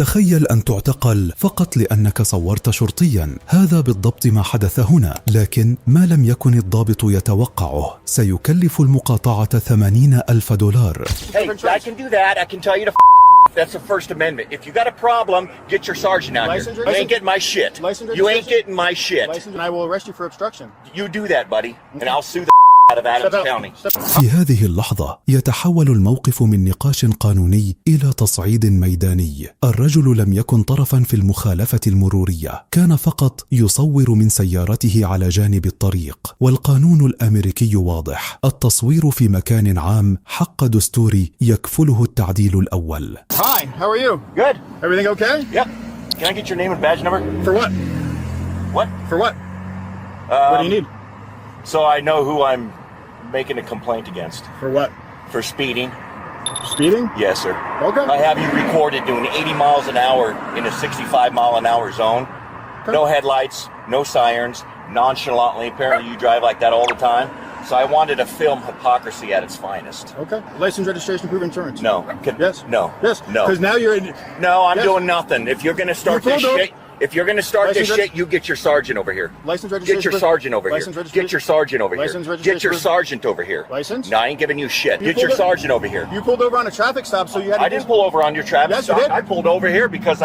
تخيل أن تعتقل فقط لأنك صورت شرطيا. هذا بالضبط ما حدث هنا، لكن ما لم يكن الضابط يتوقعه. سيكلف المقاطعة $80,000. Hey, I can do that. I can tell you to That's the First Amendment. If you got a problem, get your sergeant out here. You ain't getting my shit. You ain't getting my shit. And I will arrest you for obstruction. You do that, buddy, and I'll sue the out of Adams County. في هذه اللحظة يتحول الموقف من نقاش قانوني إلى تصعيد ميداني. الرجل لم يكن طرفا في المخالفة المرورية، كان فقط يصور من سيارته على جانب الطريق. والقانون الأمريكي واضح: التصوير في مكان عام حق دستوري يكفله التعديل الأول. Hi, how are you? Good. Everything okay? Yep. Can I get your name and badge number? For what? What? For what? What do you need? So I know who I'm making a complaint against. For what? For speeding. Speeding? Yes, sir. Okay. I have you recorded doing 80 miles an hour in a 65-mile-an-hour zone. Okay. No headlights, no sirens, nonchalantly. Apparently you drive like that all the time. So I wanted to film hypocrisy at its finest. Okay. License, registration, proof of insurance. No. Yes. No. Yes. No. Because now you're in. No, I'm Yes. doing nothing. If you're going to start this shit, if you're going to start this shit, you get your sergeant over here. License, registration. Get your sergeant over here. Get your sergeant over here. License, Get registration. your sergeant over here. License? No, I ain't giving you shit. Get your sergeant over here. You pulled over on a traffic stop, so you had to. I didn't pull over on your traffic Yes, you stop. did. I pulled over here because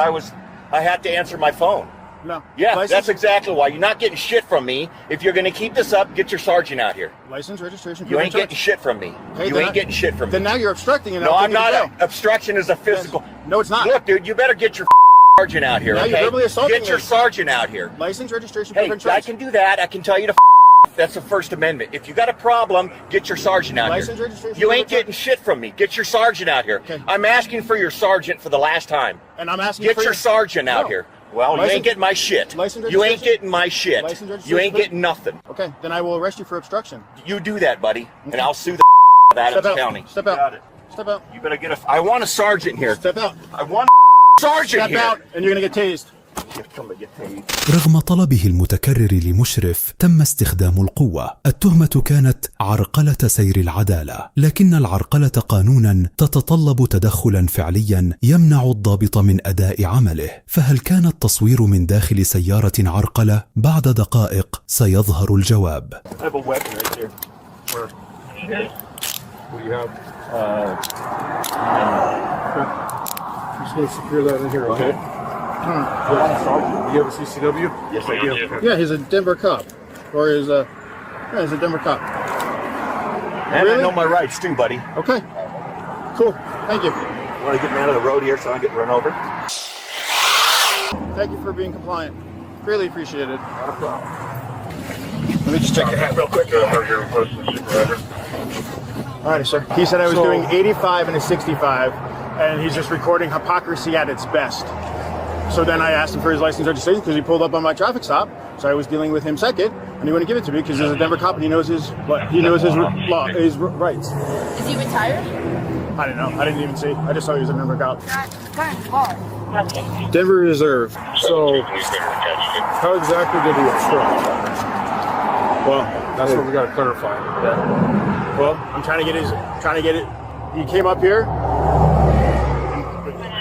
I had to answer my phone. No. Yeah, License? that's exactly why. You're not getting shit from me. If you're going to keep this up, get your sergeant out here. License, registration. You proof of ain't getting insurance. shit from me. Hey, You then ain't getting shit from me. Then now you're obstructing, and No, I'll I'm take you not. to jail. Obstruction is a physical. No, it's not. Look, dude, you better get your sergeant out here, Now you're okay? verbally assaulting Get your me. sergeant out here. License, registration, Hey, proof of insurance. I can do that. I can tell you to That's the First Amendment. If you got a problem, get your sergeant out License, here. registration, You proof ain't of getting shit from me. Get your sergeant out here. Okay. I'm asking for your sergeant for the last time. And I'm asking Get for your sergeant out No. here. Well, you License- ain't getting my shit. License, You ain't registration- getting my shit. License, registration, You ain't proof- getting nothing. Okay, then I will arrest you for obstruction. You do that, buddy, and I'll sue the of Adams Step out. County. Step out. Got it. Step out. You better get I want a sergeant here. Step out. I want a sergeant Step here. out, and you're gonna get tased. رغم طلبه المتكرر لمشرف تم استخدام القوة. التهمة كانت عرقلة سير العدالة، لكن العرقلة قانونا تتطلب تدخلا فعليا يمنع الضابط من أداء عمله. فهل كان التصوير من داخل سيارة عرقلة؟ بعد دقائق سيظهر الجواب. Just gonna secure that in here, okay? Do you have a CCW? Yes, I do. Yeah, he's a Denver cop, or he's a Denver cop. And Really? I know my rights too, buddy. Okay, cool. Thank you. Want to get me out of the road here so I don't get run over? Thank you for being compliant. Really appreciate it. Not a problem. Let me just check your hat real quick. Alrighty, sir. He said I was doing 85 and a 65, and he's just recording hypocrisy at its best. So then I asked him for his license registration because he pulled up on my traffic stop. So I was dealing with him second, and he wouldn't give it to me because he's a Denver cop and he knows his law, his rights. Is he retired? I don't know. I didn't even see. I just saw he was a Denver cop. Kind of far. Denver Reserve. So, how exactly did he obstruct? Well, That's what we gotta clarify. well, I'm trying to get it. He came up here.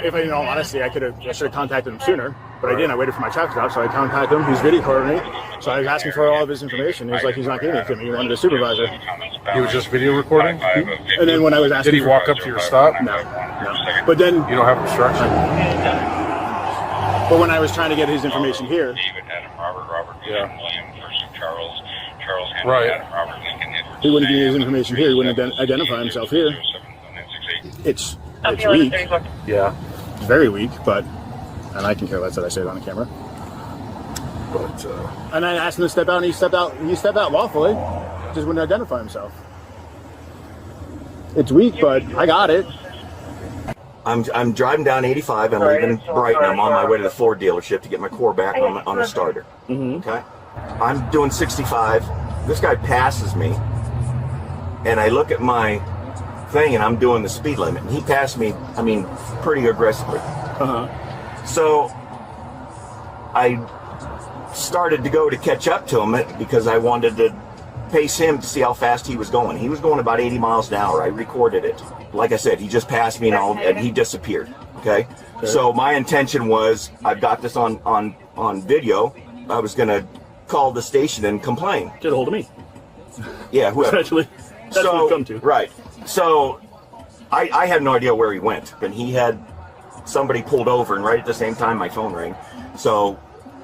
If in all honesty, I should have contacted him sooner, but I didn't. I waited for my traffic stop, so I contacted him. He's video recording me, so I was asking for all of his information. He's like, he's not giving it to me. He wanted a supervisor. He was just video recording? And then when I was asking, Did he walk up to your stop? No. But then, You don't have obstruction? but when I was trying to get his information here, Right. he wouldn't give me his information here. He wouldn't identify himself here. It's weak. Yeah. It's very weak, but, and I can care less that I say it on the camera. But, And I asked him to step out, and he stepped out lawfully. Just wouldn't identify himself. It's weak, but I got it. I'm driving down 85. I'm leaving Brighton. I'm on my way to the Ford dealership to get my core back on the starter. Okay. I'm doing 65. This guy passes me, and I look at my thing, and I'm doing the speed limit. And he passed me, I mean, pretty aggressively. So I started to go to catch up to him because I wanted to pace him to see how fast he was going. He was going about 80 miles an hour. I recorded it. Like I said, he just passed me and he disappeared. Okay. So my intention was, I've got this on video. I was going to call the station and complain. Get a hold of me. Yeah, whoever. Essentially, that's what we've come to. Right. So I had no idea where he went, and he had somebody pulled over, and right at the same time my phone rang. So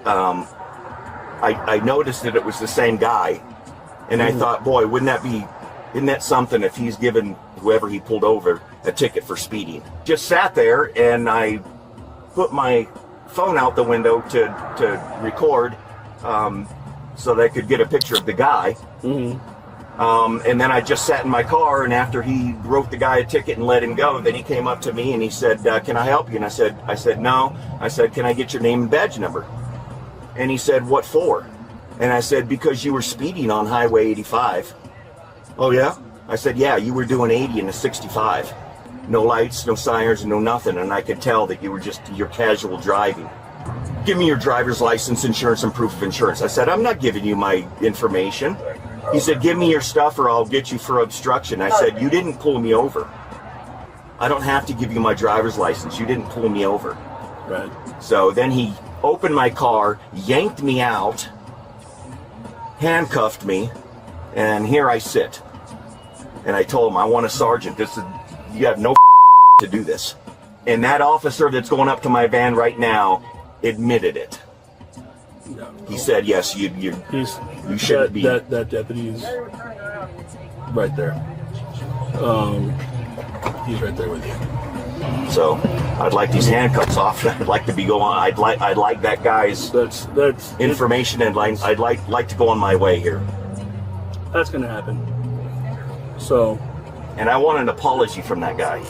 I noticed that it was the same guy, and I thought, boy, isn't that something if he's given whoever he pulled over a ticket for speeding. Just sat there, and I put my phone out the window to record, so that I could get a picture of the guy. And then I just sat in my car, and after he wrote the guy a ticket and let him go, then he came up to me and he said, can I help you? And I said, no. I said, can I get your name and badge number? And he said, what for? And I said, because you were speeding on Highway 85. Oh yeah? I said, yeah, you were doing 80 in a 65. No lights, no sirens, no nothing, and I could tell that you were just your casual driving. Give me your driver's license, insurance, and proof of insurance. I said, I'm not giving you my information. He said, give me your stuff or I'll get you for obstruction. I said, you didn't pull me over. I don't have to give you my driver's license. You didn't pull me over. Right. So then he opened my car, yanked me out, handcuffed me, and here I sit. And I told him, I want a sergeant. You have no to do this. And that officer that's going up to my van right now admitted it. He said, yes, you shouldn't be. That deputy's right there. He's right there with you. So I'd like these handcuffs off. I'd like to be going. I'd like that guy's that's information, and I'd like to go on my way here. That's going to happen. So. And I want an apology from that guy.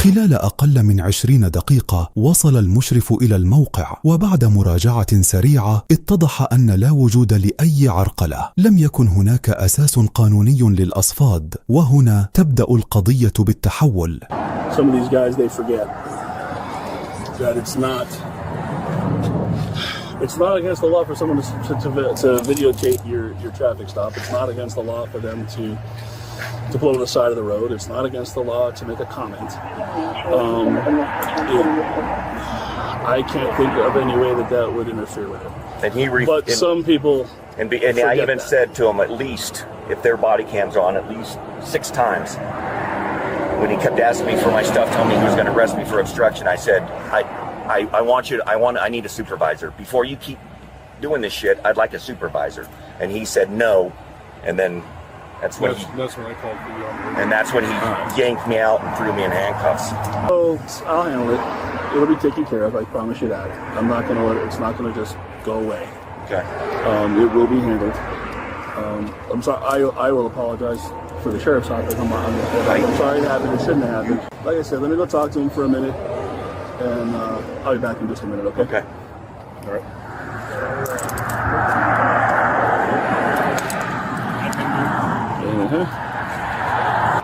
خلال أقل من 20 دقيقة وصل المشرف إلى الموقع، وبعد مراجعة سريعة اتضح أن لا وجود لأي عرقلة. لم يكن هناك أساس قانوني للأصفاد، وهنا تبدأ القضية بالتحول. Some of these guys, they forget that it's not against the law for someone to videotape your traffic stop. It's not against the law for them to pull to the side of the road. It's not against the law to make a comment. I can't think of any way that would interfere with it. But some people, and I even said to him, at least if their body cam's on, at least 6 times. When he kept asking me for my stuff, telling me he was going to arrest me for obstruction, I said, I need a supervisor. Before you keep doing this shit, I'd like a supervisor. And he said no, and then. That's when I called for you. And that's when he yanked me out and threw me in handcuffs. Oh, I'll handle it. It'll be taken care of. I promise you that. I'm not going to let it. It's not going to just go away. Okay. It will be handled. I'm sorry. I will apologize for the sheriff's office. I'm sorry it happened. It shouldn't have happened. Like I said, let me go talk to him for a minute, and I'll be back in just a minute. Okay. Okay. All right.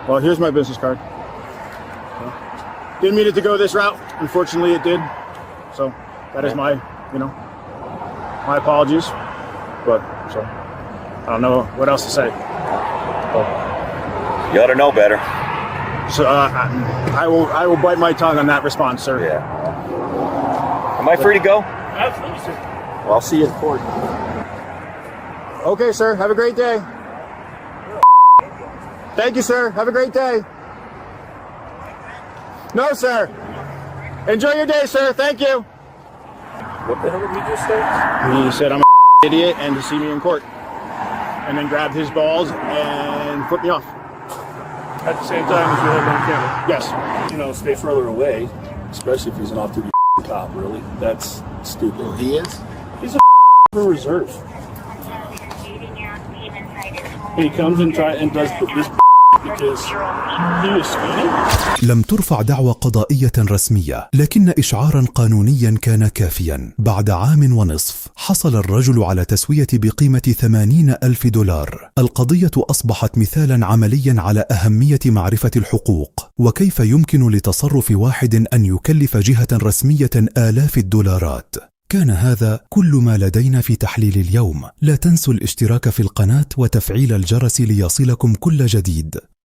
Well, here's my business card. Didn't mean it to go this route. Unfortunately, it did. So that is my apologies. But so I don't know what else to say. You ought to know better. So I will bite my tongue on that response, sir. Yeah. Am I free to go? Absolutely, sir. Well, I'll see you in court. Okay, sir. Have a great day. Thank you, sir. Have a great day. No, sir. Enjoy your day, sir. Thank you. What the hell did he just say? He said I'm an idiot and to see me in court. And then grabbed his balls and flipped me off. At the same time as you have on camera? Yes. Stay further away, especially if he's an off-duty cop, really. That's stupid. He is? He's a reserve. He comes and does this because he was speeding. لم ترفع دعوى قضائية رسمية، لكن إشعارا قانونيا كان كافيا. بعد 1.5 عام حصل الرجل على تسوية بقيمة 80,000 دولار. القضية أصبحت مثالا عمليا على أهمية معرفة الحقوق، وكيف يمكن لتصرف واحد أن يكلف جهة رسمية آلاف الدولارات. كان هذا كل ما لدينا في تحليل اليوم. لا تنسوا الاشتراك في القناة وتفعيل الجرس ليصلكم كل جديد.